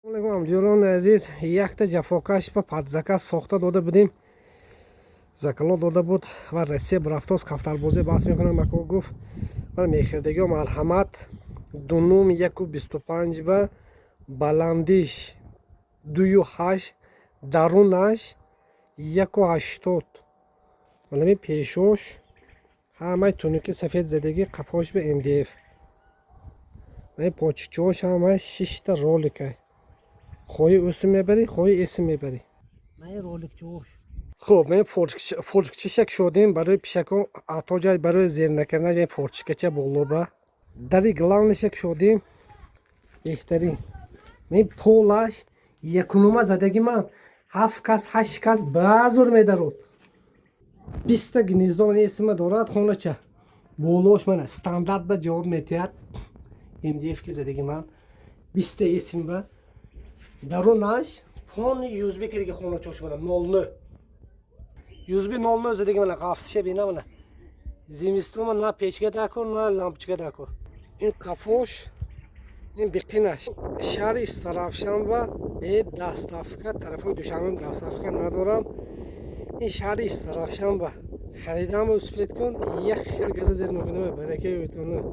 علیکم همجوران عزیز، یک تا جفاکش با پادزکا ساخته داده بودیم. زکلا داده بود و رسی برفتاز کفتر بازی بحث میکنم. مکو گفت من میخردگی و مرحمت دونوم 1.25 به بلندیش 2.8 درونش 1.80 ولی پیشوش همه تونیکی سفید زدگی قفاش به MDF و پاچچوش همه 6 تا رولکه خوی اسم میبری خوی اسم میبری من رولک جوش. خب من فورچکچشک شدیم برای پیشکو عطا جای برای زیر نکردن فورچکچه بولوبه داری گلانشک شدیم بهترین من پولش یکونوما زدگی من 7 کس 8 کس بازور میدارد 20 تا گنیزدو من اسم دارد خونه چه بولوش من استاندارد به جواب میتید MDF که زدگی من 20 تا اسم به درونش فون 100 بکری خونه چوش منم 00 100 00 زدگی من قافسشه بینه من زمستون من نه پیچگه دکن نه لامپچگه دکن این کفوش این بقینش شهر استرافشنبه به دستافکه طرفای دوشنبه دستافکه ندارم. این شهر استرافشنبه خریدم و اسپلیت کن یک خیلی گزه زیر مکنه برکه بیتونه